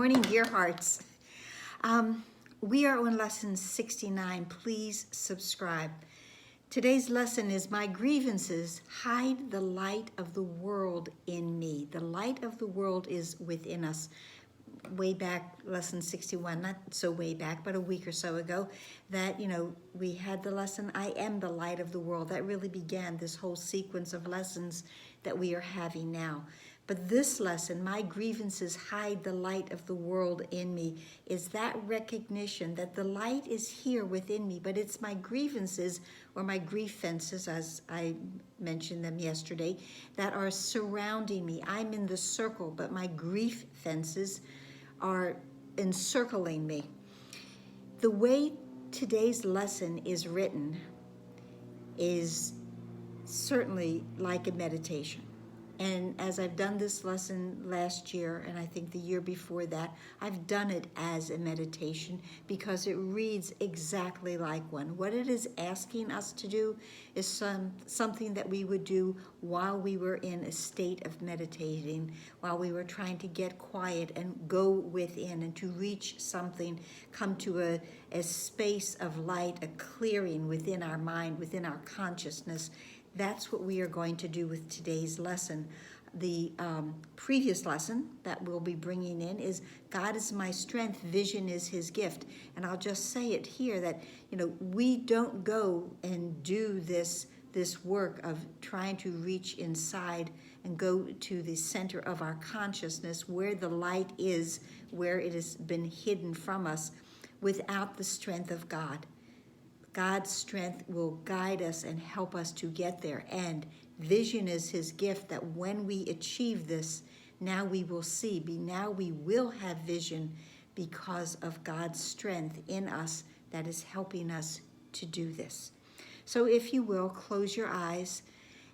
morning, dear hearts. We are on lesson 69. Please subscribe. Today's lesson is My Grievances Hide the Light of the World in Me. The light of the world is within us. Way back, lesson 61, not so way back, but a week or so ago, that, we had the lesson, I am the light of the world. That really began this whole sequence of lessons that we are having now. But this lesson, My Grievances Hide the Light of the World in Me, is that recognition that the light is here within me, but it's my grievances or my grief fences, as I mentioned them yesterday, that are surrounding me. I'm in the circle, but my grief fences are encircling me. The way today's lesson is written is certainly like a meditation. And as I've done this lesson last year, and I think the year before that, I've done it as a meditation because it reads exactly like one. What it is asking us to do is something that we would do while we were in a state of meditating, while we were trying to get quiet and go within and to reach something, come to a space of light, a clearing within our mind, within our consciousness. That's what we are going to do with today's lesson. The previous lesson that we'll be bringing in is God is my strength, vision is his gift. And I'll just say it here that, we don't go and do this work of trying to reach inside and go to the center of our consciousness where the light is, where it has been hidden from us, without the strength of God. God's strength will guide us and help us to get there. And vision is his gift, that when we achieve this, now we will see. Now we will have vision because of God's strength in us that is helping us to do this. So if you will, close your eyes,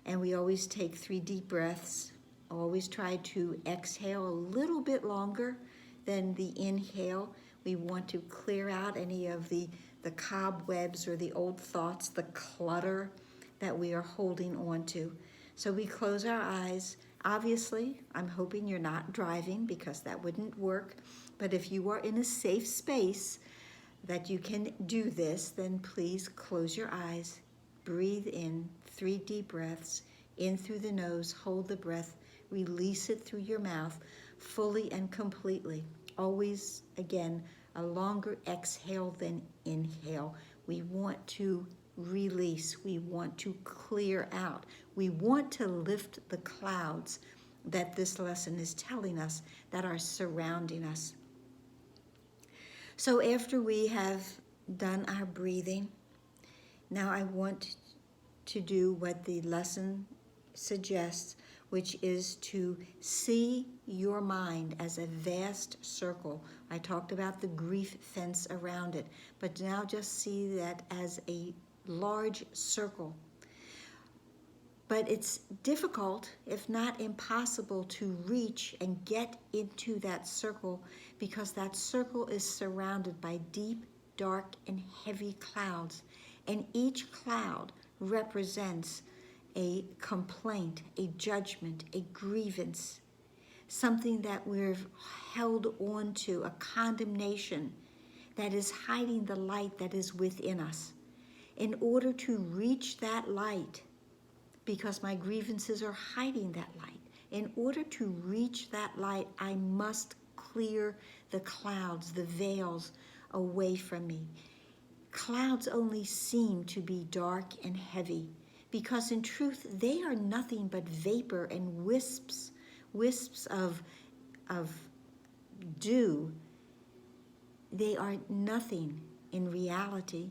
and we always take 3 deep breaths. Always try to exhale a little bit longer than the inhale. We want to clear out any of the cobwebs or the old thoughts, the clutter that we are holding on to. So we close our eyes. Obviously, I'm hoping you're not driving because that wouldn't work. But if you are in a safe space that you can do this, then please close your eyes. Breathe in 3 deep breaths, in through the nose, hold the breath, release it through your mouth fully and completely. Always, again, a longer exhale than inhale. We want to release. We want to clear out. We want to lift the clouds that this lesson is telling us that are surrounding us. So after we have done our breathing, now I want to do what the lesson suggests, which is to see your mind as a vast circle. I talked about the grief fence around it, but now just see that as a large circle. But it's difficult, if not impossible, to reach and get into that circle because that circle is surrounded by deep, dark, and heavy clouds. And each cloud represents a complaint, a judgment, a grievance, something that we've held on to, a condemnation that is hiding the light that is within us. In order to reach that light, because my grievances are hiding that light, in order to reach that light, I must clear the clouds, the veils away from me. Clouds only seem to be dark and heavy, because in truth, they are nothing but vapor and wisps of dew. They are nothing in reality.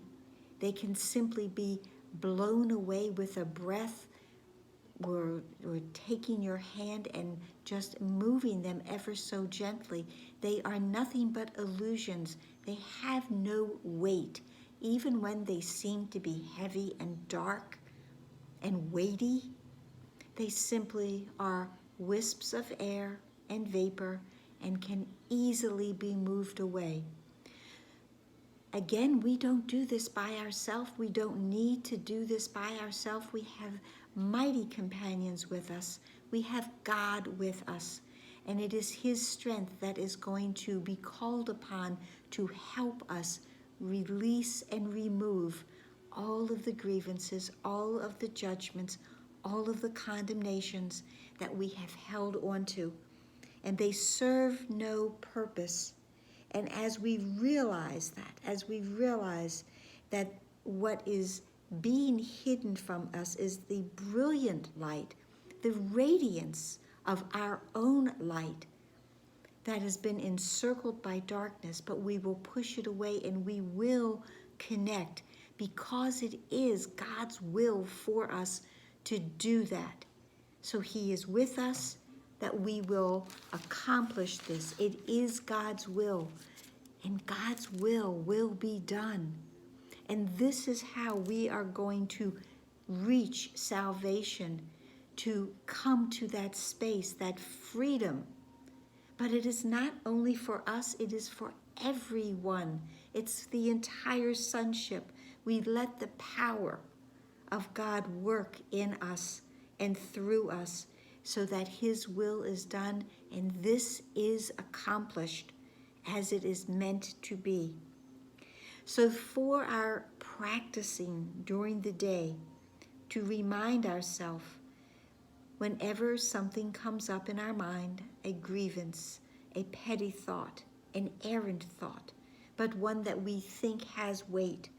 They can simply be blown away with a breath or taking your hand and just moving them ever so gently. They are nothing but illusions. They have no weight, even when they seem to be heavy and dark and weighty. They simply are wisps of air and vapor and can easily be moved away. Again, we don't do this by ourselves. We don't need to do this by ourselves. We have mighty companions with us. We have God with us. And it is his strength that is going to be called upon to help us release and remove all of the grievances, all of the judgments, all of the condemnations that we have held on to. And they serve no purpose. And as we realize that what is being hidden from us is the brilliant light, the radiance of our own light that has been encircled by darkness, but we will push it away and we will connect because it is God's will for us to do that. So he is with us that we will accomplish this. It is God's will, and God's will be done. And this is how we are going to reach salvation, to come to that space, that freedom. But it is not only for us, it is for everyone. It's the entire sonship. We let the power of God work in us and through us so that his will is done and this is accomplished as it is meant to be. So for our practicing during the day, to remind ourselves whenever something comes up in our mind, a grievance, a petty thought, an errant thought, but one that we think has weight,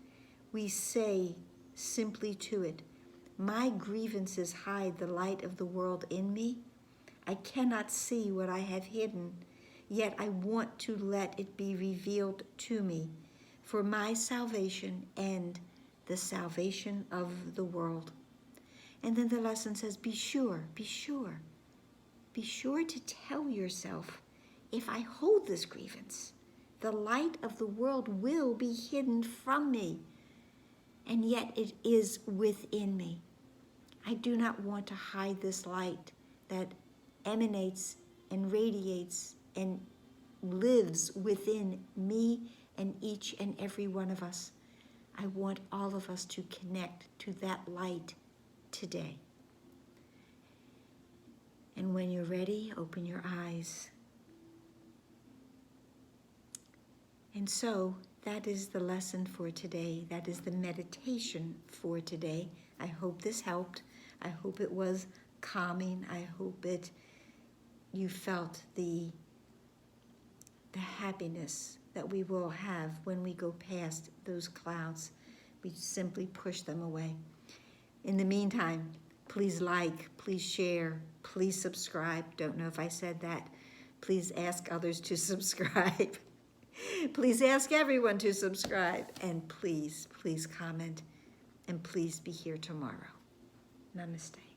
we say simply to it, my grievances hide the light of the world in me. I cannot see what I have hidden, yet I want to let it be revealed to me for my salvation and the salvation of the world. And then the lesson says, be sure to tell yourself, if I hold this grievance, the light of the world will be hidden from me, and yet it is within me. I do not want to hide this light that emanates and radiates and lives within me and each and every one of us. I want all of us to connect to that light today. And when you're ready, open your eyes. And so that is the lesson for today. That is the meditation for today. I hope this helped. I hope it was calming. I hope you felt the happiness that we will have when we go past those clouds. We simply push them away. In the meantime, please like, please share, please subscribe. Don't know if I said that. Please ask others to subscribe. Please ask everyone to subscribe. And please comment. And please be here tomorrow. Namaste.